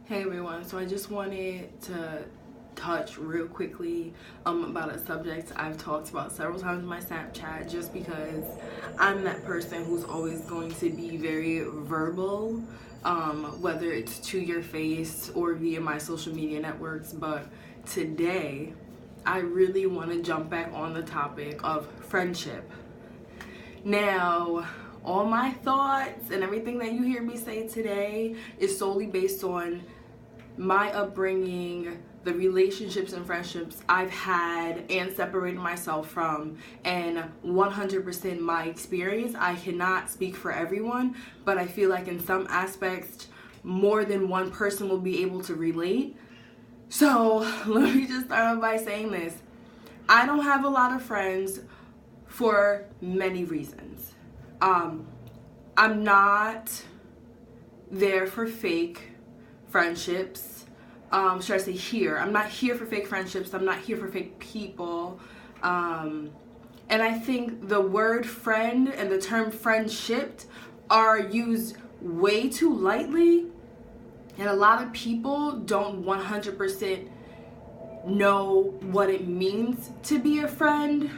Hey everyone, so I just wanted to touch real quickly about a subject I've talked about several times in my Snapchat, just because I'm that person who's always going to be very verbal, whether it's to your face or via my social media networks. But today I really want to jump back on the topic of friendship. Now, all my thoughts and everything that you hear me say today is solely based on my upbringing, the relationships and friendships I've had and separated myself from, and 100% my experience. I cannot speak for everyone, but I feel like in some aspects, more than one person will be able to relate. So let me just start off by saying this. I don't have a lot of friends for many reasons. I'm not there for fake friendships. Should I say here? I'm not here for fake friendships. I'm not here for fake people. And I think the word friend and the term friendship are used way too lightly. And a lot of people don't 100% know what it means to be a friend.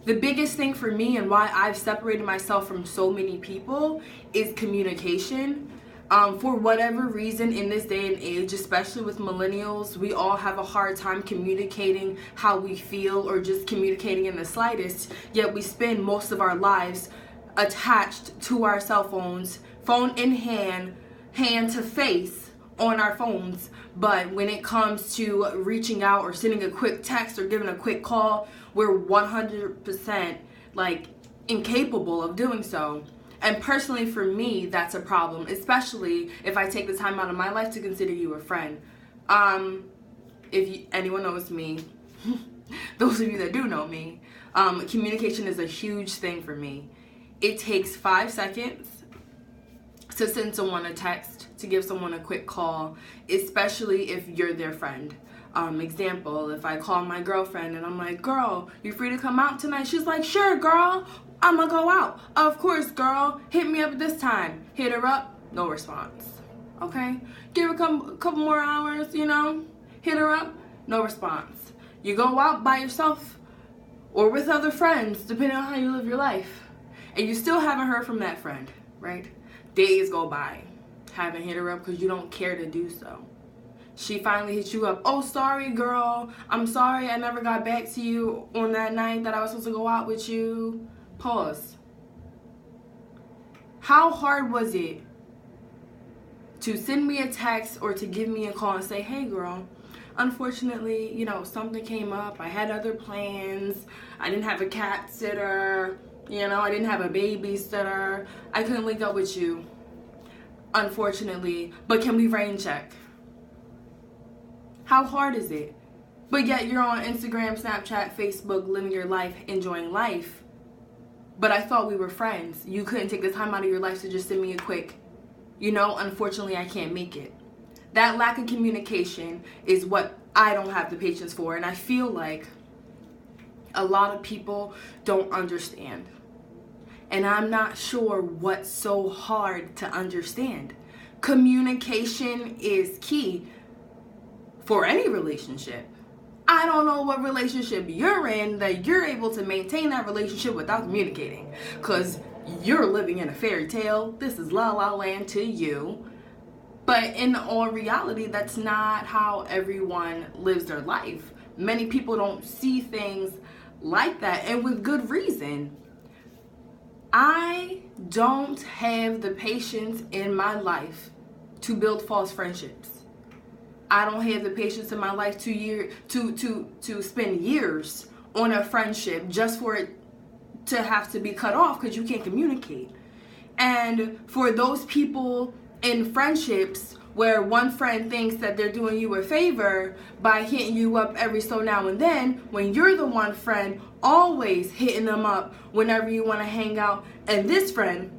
The biggest thing for me and why I've separated myself from so many people is communication. For whatever reason, in this day and age, especially with millennials, we all have a hard time communicating how we feel or just communicating in the slightest, yet we spend most of our lives attached to our cell phones, phone in hand, hand to face on our phones. But when it comes to reaching out or sending a quick text or giving a quick call, we're 100% incapable of doing so. And personally for me, that's a problem, especially if I take the time out of my life to consider you a friend. Anyone knows me, those of you that do know me, communication is a huge thing for me. It takes 5 seconds to send someone a text, to give someone a quick call, especially if you're their friend. Example, if I call my girlfriend and I'm like, girl, you free to come out tonight? She's like, sure, girl, I'm gonna go out. Of course, girl, hit me up this time. Hit her up, no response. Okay? Give her a couple more hours, hit her up, no response. You go out by yourself or with other friends, depending on how you live your life, and you still haven't heard from that friend, right? Days go by, haven't hit her up because you don't care to do so. She finally hits you up. Oh, sorry, girl. I'm sorry I never got back to you on that night that I was supposed to go out with you. Pause. How hard was it to send me a text or to give me a call and say, hey, girl, unfortunately, something came up. I had other plans. I didn't have a cat sitter. I didn't have a babysitter. I couldn't link up with you, unfortunately. But can we rain check? How hard is it? But yet you're on Instagram, Snapchat, Facebook, living your life, enjoying life. But I thought we were friends. You couldn't take the time out of your life to just send me a quick, unfortunately I can't make it. That lack of communication is what I don't have the patience for. And I feel like a lot of people don't understand. And I'm not sure what's so hard to understand. Communication is key for any relationship. I don't know what relationship you're in that you're able to maintain that relationship without communicating, because you're living in a fairy tale. This is La La Land to you. But in all reality, that's not how everyone lives their life. Many people don't see things like that, and with good reason. I don't have the patience in my life to build false friendships. I don't have the patience in my life to spend years on a friendship just for it to have to be cut off because you can't communicate. And for those people in friendships where one friend thinks that they're doing you a favor by hitting you up every so now and then, when you're the one friend always hitting them up whenever you want to hang out, and this friend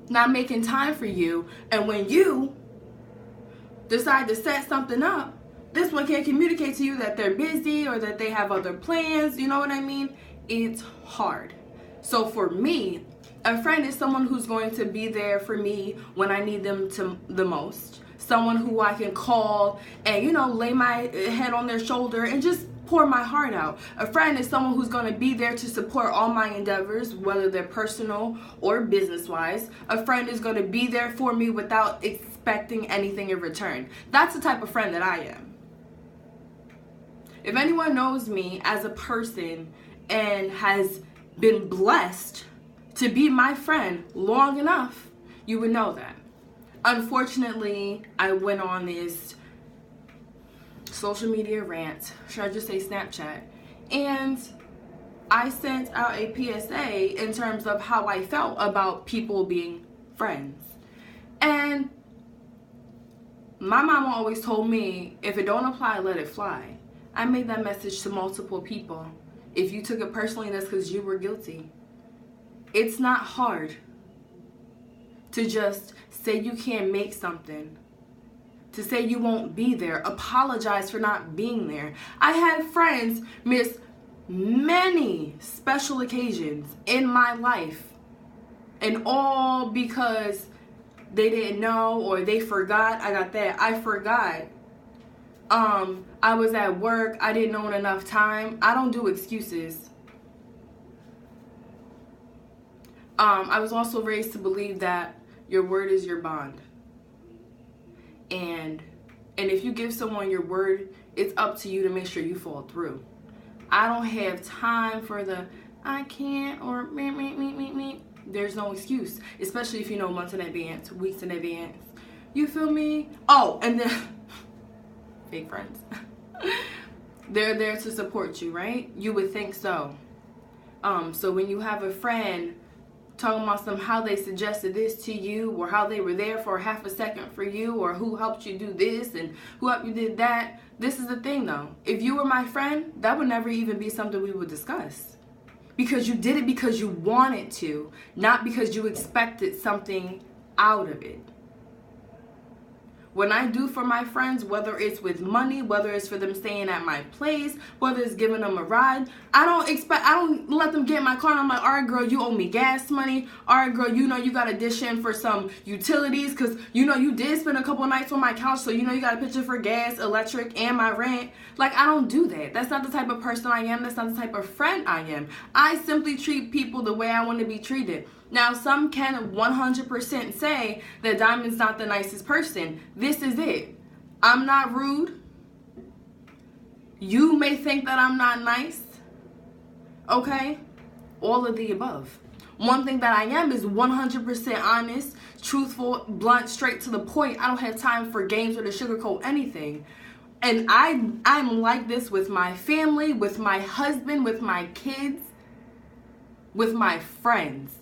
not making time for you, and when you decide to set something up, this one can't communicate to you that they're busy or that they have other plans, you know what I mean? It's hard. So for me, a friend is someone who's going to be there for me when I need them to the most. someone who I can call and, you know, lay my head on their shoulder and just pour my heart out. A friend is someone who's going to be there to support all my endeavors, whether they're personal or business-wise. A friend is going to be there for me without expecting anything in return. That's the type of friend that I am. If anyone knows me as a person and has been blessed to be my friend long enough, you would know that. Unfortunately, I went on this social media rant, should I just say Snapchat, and I sent out a PSA in terms of how I felt about people being friends. And my mama always told me, if it don't apply, let it fly. I made that message to multiple people. If you took it personally, that's because you were guilty. It's not hard to just say you can't make something, to say you won't be there, apologize for not being there. I had friends miss many special occasions in my life, and all because they didn't know or they forgot. I got that. I forgot. I was at work. I didn't know in enough time. I don't do excuses. I was also raised to believe that your word is your bond. And if you give someone your word, it's up to you to make sure you fall through. I don't have time for the I can't or me. There's no excuse, especially if you know months in advance, weeks in advance. You feel me? Oh, and then fake friends. They're there to support you, right? You would think so. So when you have a friend talking about how they suggested this to you, or how they were there for half a second for you, or who helped you do this and who helped you did that. This is the thing though. If you were my friend, that would never even be something we would discuss. Because you did it because you wanted to, not because you expected something out of it. When I do for my friends, whether it's with money, whether it's for them staying at my place, whether it's giving them a ride, I don't let them get in my car and I'm like, all right, girl, you owe me gas money. All right, girl, you know you got to dish in for some utilities because, you know, you did spend a couple nights on my couch, so, you know, you got to pitch in for gas, electric, and my rent. Like, I don't do that. That's not the type of person I am. That's not the type of friend I am. I simply treat people the way I want to be treated. Now, some can 100% say that Diamond's not the nicest person. This is it. I'm not rude. You may think that I'm not nice. Okay? All of the above. One thing that I am is 100% honest, truthful, blunt, straight to the point. I don't have time for games or to sugarcoat anything. And I'm like this with my family, with my husband, with my kids, with my friends.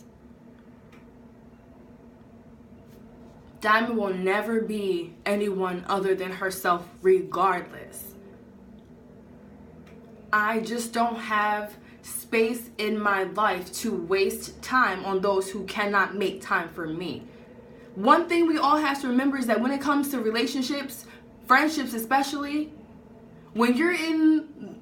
Diamond will never be anyone other than herself regardless. I just don't have space in my life to waste time on those who cannot make time for me. One thing we all have to remember is that when it comes to relationships, friendships especially, when you're in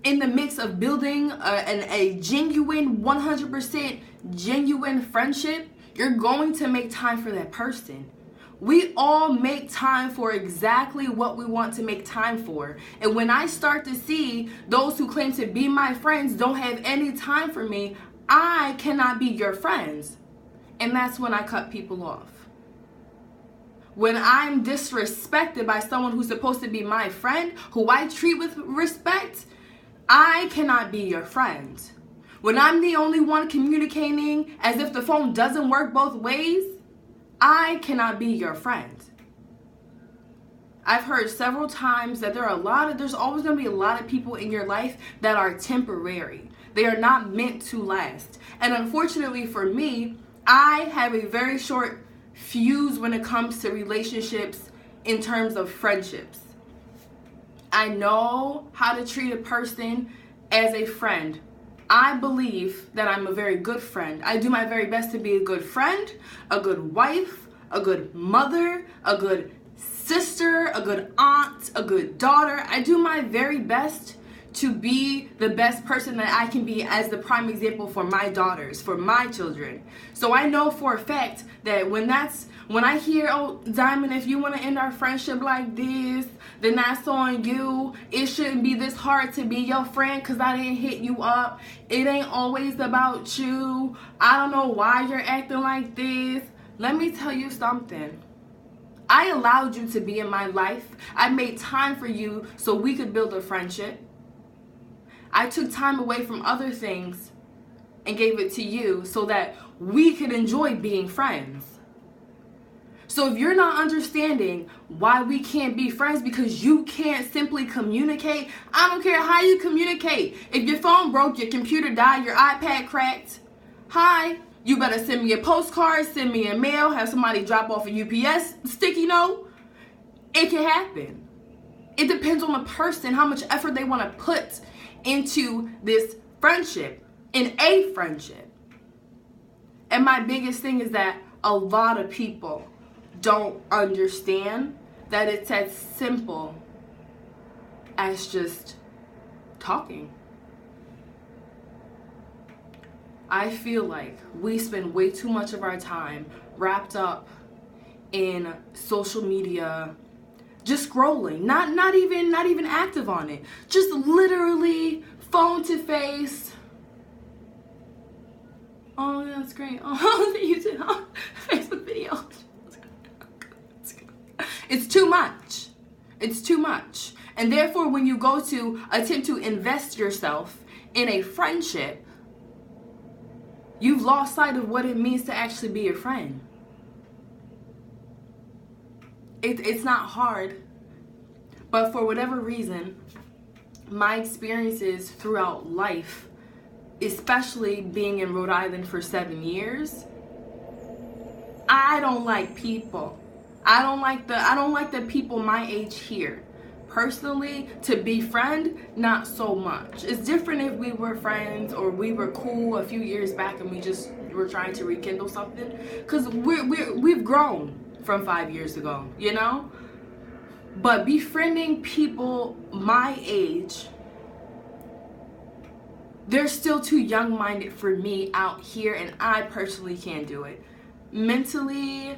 the mix of building a genuine, 100% genuine friendship, you're going to make time for that person. We all make time for exactly what we want to make time for. And when I start to see those who claim to be my friends don't have any time for me, I cannot be your friends. And that's when I cut people off. When I'm disrespected by someone who's supposed to be my friend, who I treat with respect, I cannot be your friend. When I'm the only one communicating as if the phone doesn't work both ways, I cannot be your friend. I've heard several times that there's always going to be a lot of people in your life that are temporary. They are not meant to last. And unfortunately for me, I have a very short fuse when it comes to relationships in terms of friendships. I know how to treat a person as a friend. I believe that I'm a very good friend. I do my very best to be a good friend, a good wife, a good mother, a good sister, a good aunt, a good daughter. I do my very best to be the best person that I can be as the prime example for my daughters, for my children. So I know for a fact that when I hear, oh, Diamond, if you want to end our friendship like this, then that's on you. It shouldn't be this hard to be your friend because I didn't hit you up. It ain't always about you. I don't know why you're acting like this. Let me tell you something. I allowed you to be in my life. I made time for you so we could build a friendship. I took time away from other things and gave it to you so that we could enjoy being friends. So if you're not understanding why we can't be friends because you can't simply communicate, I don't care how you communicate. If your phone broke, your computer died, your iPad cracked, hi, you better send me a postcard, send me a mail, have somebody drop off a UPS sticky note. It can happen. It depends on the person, how much effort they want to put into this friendship, in a friendship. And my biggest thing is that a lot of people don't understand that it's as simple as just talking. I feel like we spend way too much of our time wrapped up in social media, just scrolling, not even active on it, just literally phone to face. Oh, that's great. Oh, you did Facebook video. It's too much. It's too much. And therefore, when you go to attempt to invest yourself in a friendship, you've lost sight of what it means to actually be a friend. It's not hard, but for whatever reason, my experiences throughout life, especially being in Rhode Island for 7 years, I don't like people. I don't like the people my age here. Personally, to befriend, not so much. It's different if we were friends or we were cool a few years back and we just were trying to rekindle something. Because we've grown from 5 years ago, you know? But befriending people my age, they're still too young-minded for me out here, and I personally can't do it. Mentally,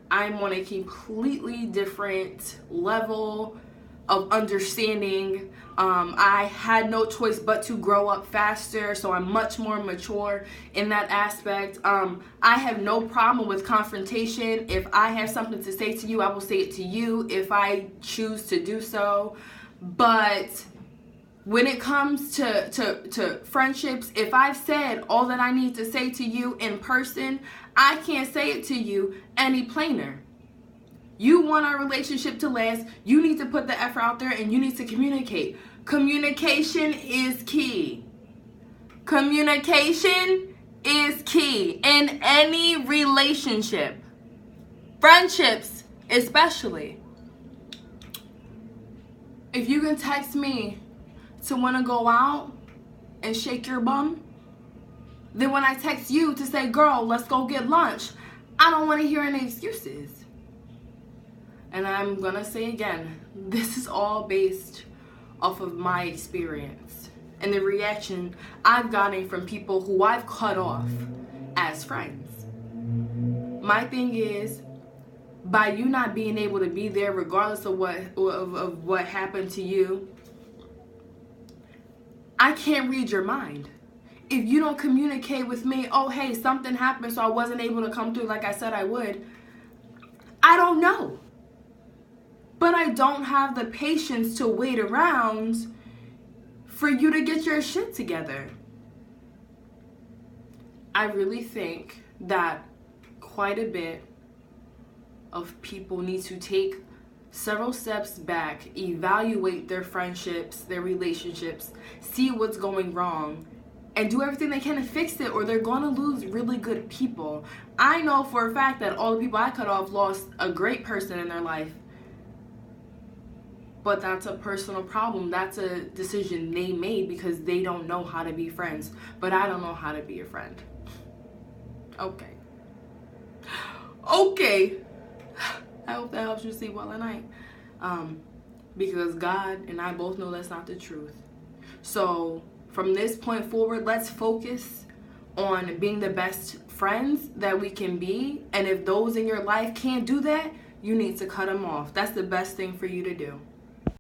I'm on a completely different level of understanding. I had no choice but to grow up faster, so I'm much more mature in that aspect. I have no problem with confrontation. If I have something to say to you, I will say it to you if I choose to do so. But when it comes to friendships, if I've said all that I need to say to you in person, I can't say it to you any plainer. You want our relationship to last, you need to put the effort out there and you need to communicate. Communication is key. Communication is key in any relationship. Friendships especially. If you can text me to want to go out and shake your bum, then when I text you to say, girl, let's go get lunch, I don't want to hear any excuses. And I'm going to say again, this is all based off of my experience and the reaction I've gotten from people who I've cut off as friends. My thing is, by you not being able to be there regardless of what happened to you, I can't read your mind. If you don't communicate with me, oh, hey, something happened so I wasn't able to come through like I said I would, I don't know. But I don't have the patience to wait around for you to get your shit together. I really think that quite a bit of people need to take several steps back, evaluate their friendships, their relationships, see what's going wrong, and do everything they can to fix it, or they're going to lose really good people. I know for a fact that all the people I cut off lost a great person in their life. But that's a personal problem. That's a decision they made because they don't know how to be friends. But I don't know how to be a friend. Okay. Okay. I hope that helps you sleep well at night. Because God and I both know that's not the truth. So from this point forward, let's focus on being the best friends that we can be. And if those in your life can't do that, you need to cut them off. That's the best thing for you to do.